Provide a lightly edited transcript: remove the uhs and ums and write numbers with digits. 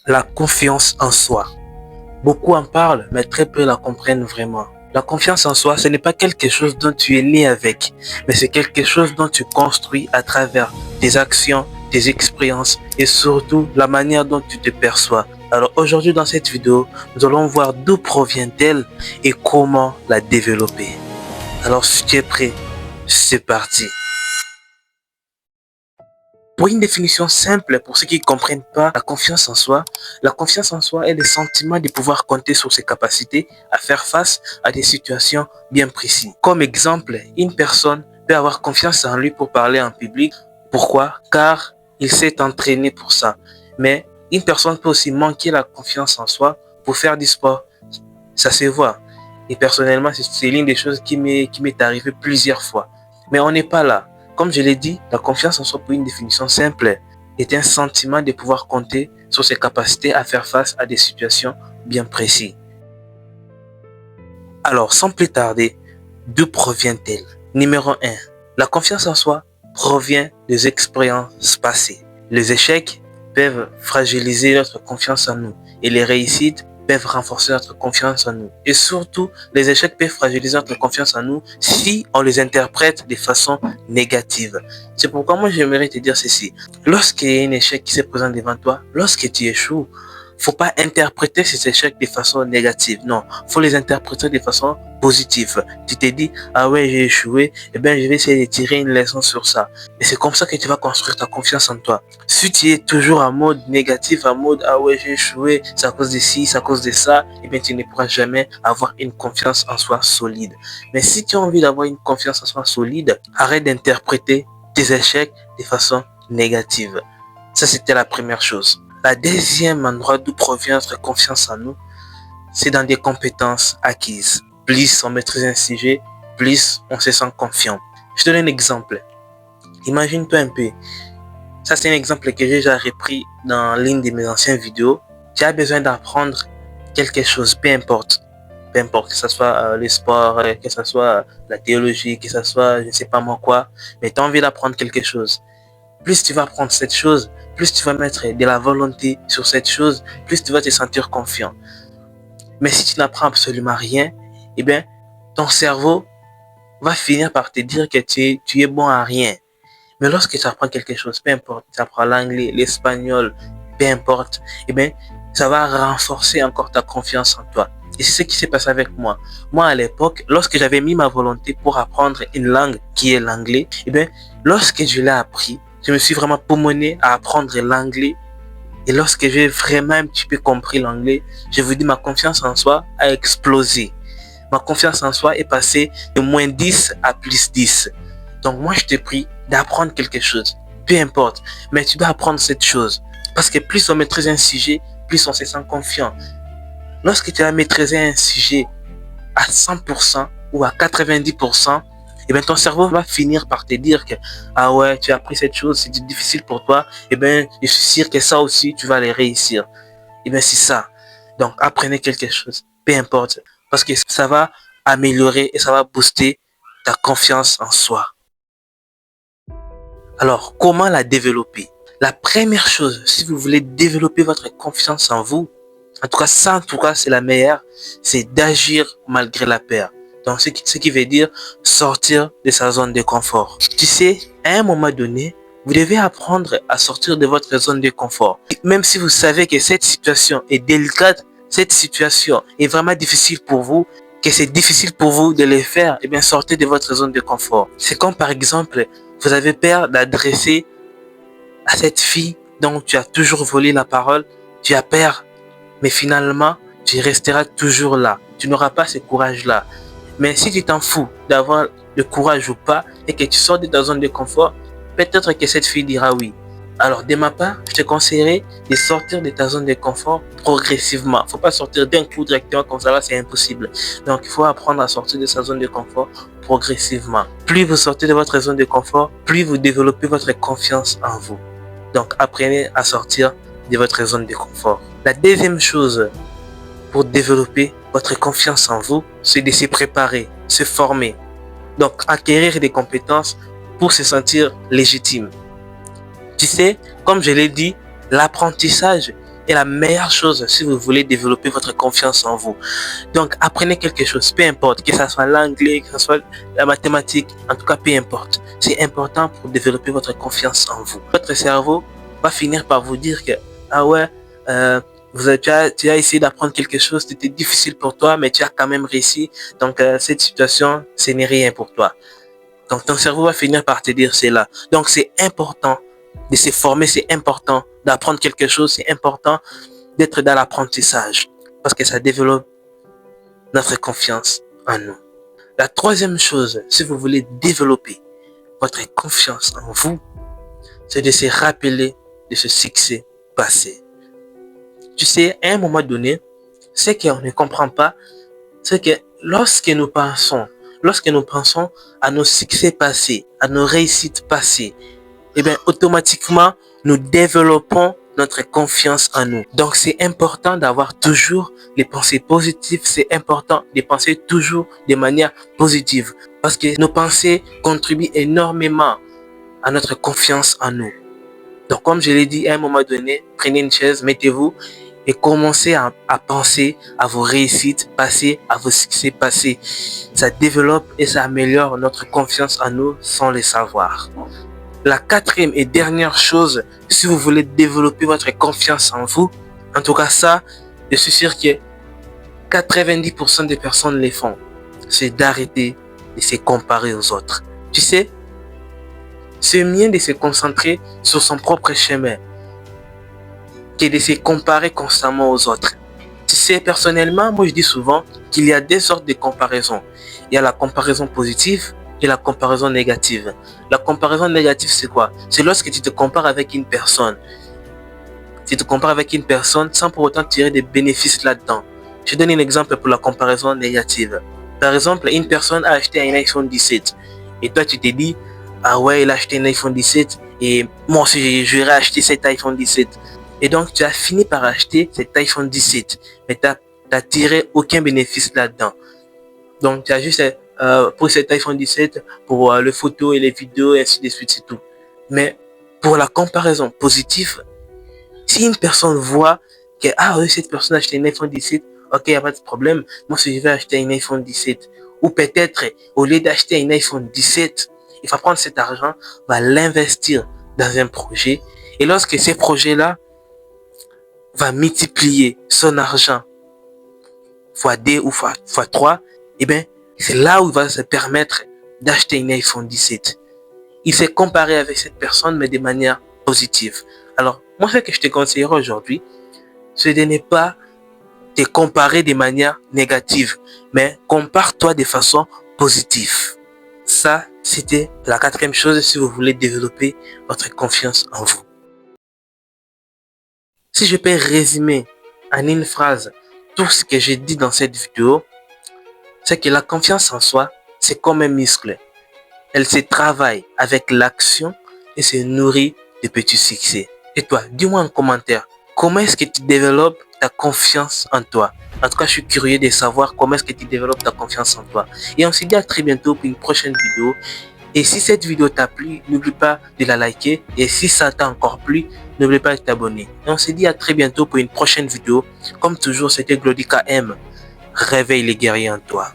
La confiance en soi. Beaucoup en parlent, mais très peu la comprennent vraiment. La confiance en soi, ce n'est pas quelque chose dont tu es né avec, mais c'est quelque chose dont tu construis à travers tes actions, tes expériences et surtout la manière dont tu te perçois. Alors aujourd'hui dans cette vidéo, nous allons voir d'où provient-elle et comment la développer. Alors si tu es prêt, c'est parti. Pour une définition simple, pour ceux qui ne comprennent pas la confiance en soi est le sentiment de pouvoir compter sur ses capacités à faire face à des situations bien précises. Comme exemple, une personne peut avoir confiance en lui pour parler en public. Pourquoi? Car il s'est entraîné pour ça. Mais une personne peut aussi manquer la confiance en soi pour faire du sport. Ça se voit. Et personnellement, c'est l'une des choses qui m'est arrivé plusieurs fois. Mais on n'est pas là. Comme je l'ai dit, la confiance en soi, pour une définition simple, est un sentiment de pouvoir compter sur ses capacités à faire face à des situations bien précises. Alors, sans plus tarder, d'où provient-elle? Numéro 1. La confiance en soi provient des expériences passées. Les échecs peuvent fragiliser notre confiance en nous et les réussites peuvent renforcer notre confiance en nous. Et surtout, les échecs peuvent fragiliser notre confiance en nous si on les interprète de façon négative. C'est pourquoi moi j'aimerais te dire ceci. Lorsqu'il y a un échec qui se présente devant toi, lorsque tu échoues, faut pas interpréter ces échecs de façon négative. Non, faut les interpréter de façon positive. Tu te dis, ah ouais, j'ai échoué, eh bien, je vais essayer de tirer une leçon sur ça. Et c'est comme ça que tu vas construire ta confiance en toi. Si tu es toujours en mode négatif, en mode, ah ouais, j'ai échoué, c'est à cause de ci, c'est à cause de ça, eh bien, tu ne pourras jamais avoir une confiance en soi solide. Mais si tu as envie d'avoir une confiance en soi solide, arrête d'interpréter tes échecs de façon négative. Ça, c'était la première chose. La deuxième endroit d'où provient notre confiance en nous, c'est dans des compétences acquises. Plus on maîtrise un sujet, plus on se sent confiant. Je te donne un exemple. Imagine-toi un peu. Ça, c'est un exemple que j'ai déjà repris dans l'une de mes anciennes vidéos. Tu as besoin d'apprendre quelque chose, peu importe. Peu importe, que ce soit le sport, que ce soit la théologie, que ce soit je ne sais pas moi quoi. Mais tu as envie d'apprendre quelque chose. Plus tu vas apprendre cette chose, plus tu vas mettre de la volonté sur cette chose, plus tu vas te sentir confiant. Mais si tu n'apprends absolument rien, eh bien, ton cerveau va finir par te dire que tu es bon à rien. Mais lorsque tu apprends quelque chose, peu importe, tu apprends l'anglais, l'espagnol, peu importe, eh bien, ça va renforcer encore ta confiance en toi. Et c'est ce qui s'est passé avec moi. Moi, à l'époque, lorsque j'avais mis ma volonté pour apprendre une langue qui est l'anglais, eh bien, lorsque je l'ai appris, je me suis vraiment pommené à apprendre l'anglais. Et lorsque j'ai vraiment un petit peu compris l'anglais, je vous dis, ma confiance en soi a explosé. Ma confiance en soi est passée de moins 10 à plus 10. Donc moi, je te prie d'apprendre quelque chose. Peu importe, mais tu dois apprendre cette chose. Parce que plus on maîtrise un sujet, plus on se sent confiant. Lorsque tu as maîtrisé un sujet à 100% ou à 90%, et bien ton cerveau va finir par te dire que ah ouais, tu as appris cette chose, c'est difficile pour toi, et bien je suis sûr que ça aussi tu vas les réussir. Et bien c'est ça. Donc apprenez quelque chose, peu importe, parce que ça va améliorer et ça va booster ta confiance en soi. Alors comment la développer? La première chose, si vous voulez développer votre confiance en vous, en tout cas ça, en tout cas c'est la meilleure, c'est d'agir malgré la peur. Donc, ce qui veut dire sortir de sa zone de confort. Tu sais, à un moment donné, vous devez apprendre à sortir de votre zone de confort. Même si vous savez que cette situation est délicate, cette situation est vraiment difficile pour vous, que c'est difficile pour vous de le faire, eh bien, sortez de votre zone de confort. C'est comme par exemple, vous avez peur d'adresser à cette fille dont tu as toujours volé la parole, tu as peur, mais finalement, tu resteras toujours là. Tu n'auras pas ce courage-là. Mais si tu t'en fous d'avoir le courage ou pas et que tu sors de ta zone de confort, peut-être que cette fille dira oui. Alors, de ma part, je te conseillerais de sortir de ta zone de confort progressivement. Il ne faut pas sortir d'un coup directement comme ça, là, c'est impossible. Donc, il faut apprendre à sortir de sa zone de confort progressivement. Plus vous sortez de votre zone de confort, plus vous développez votre confiance en vous. Donc, apprenez à sortir de votre zone de confort. La deuxième chose pour développer votre confiance en vous, c'est de se préparer, se former. Donc, acquérir des compétences pour se sentir légitime. Tu sais, comme je l'ai dit, l'apprentissage est la meilleure chose si vous voulez développer votre confiance en vous. Donc, apprenez quelque chose, peu importe, que ce soit l'anglais, que ce soit la mathématique, en tout cas, peu importe. C'est important pour développer votre confiance en vous. Votre cerveau va finir par vous dire que, ah ouais, tu as essayé d'apprendre quelque chose, c'était difficile pour toi, mais tu as quand même réussi. Donc, cette situation, ce n'est rien pour toi. Donc, ton cerveau va finir par te dire c'est là. Donc, c'est important de se former, c'est important d'apprendre quelque chose, c'est important d'être dans l'apprentissage parce que ça développe notre confiance en nous. La troisième chose, si vous voulez développer votre confiance en vous, c'est de se rappeler de ce succès passé. Tu sais, à un moment donné, ce qu'on ne comprend pas, c'est que lorsque nous pensons à nos succès passés, à nos réussites passées, eh bien, automatiquement, nous développons notre confiance en nous. Donc, c'est important d'avoir toujours les pensées positives. C'est important de penser toujours de manière positive parce que nos pensées contribuent énormément à notre confiance en nous. Donc, comme je l'ai dit, à un moment donné, prenez une chaise, mettez-vous et commencez à penser à vos réussites passées, à vos succès passés. Ça développe et ça améliore notre confiance en nous sans le savoir. La quatrième et dernière chose, si vous voulez développer votre confiance en vous, en tout cas ça, je suis sûr que 90% des personnes le font, c'est d'arrêter de se comparer aux autres. Tu sais, c'est mieux de se concentrer sur son propre chemin que de se comparer constamment aux autres. Tu sais, personnellement, moi je dis souvent qu'il y a deux sortes de comparaisons. Il y a la comparaison positive et la comparaison négative. La comparaison négative, c'est quoi? C'est lorsque tu te compares avec une personne. Tu te compares avec une personne sans pour autant tirer des bénéfices là-dedans. Je donne un exemple pour la comparaison négative. Par exemple, une personne a acheté un iPhone 17 et toi tu te dis, ah ouais, il a acheté un iPhone 17 et moi aussi je vais acheter cet iPhone 17. Et donc tu as fini par acheter cet iPhone 17, mais tu n'as tiré aucun bénéfice là-dedans. Donc tu as juste pour cet iPhone 17, pour les photos et les vidéos et ainsi de suite, c'est tout. Mais pour la comparaison positive, si une personne voit que ah oui, cette personne a acheté un iPhone 17, ok, il n'y a pas de problème, moi si je vais acheter un iPhone 17, ou peut-être au lieu d'acheter un iPhone 17, il va prendre cet argent, va l'investir dans un projet, et lorsque ce projet-là va multiplier son argent fois 2 ou fois 3, eh bien, c'est là où il va se permettre d'acheter un iPhone 17. Il s'est comparé avec cette personne, mais de manière positive. Alors, moi, ce que je te conseillerais aujourd'hui, c'est de ne pas te comparer de manière négative, mais compare-toi de façon positive. Ça, c'était la quatrième chose si vous voulez développer votre confiance en vous. Si je peux résumer en une phrase tout ce que j'ai dit dans cette vidéo, c'est que la confiance en soi, c'est comme un muscle. Elle se travaille avec l'action et se nourrit de petits succès. Et toi, dis-moi en commentaire, comment est-ce que tu développes ta confiance en toi? En tout cas, je suis curieux de savoir comment est-ce que tu développes ta confiance en toi. Et on se dit à très bientôt pour une prochaine vidéo. Et si cette vidéo t'a plu, n'oublie pas de la liker. Et si ça t'a encore plu, n'oublie pas de t'abonner. Et on se dit à très bientôt pour une prochaine vidéo. Comme toujours, c'était Glody KM. Réveille les guerriers en toi.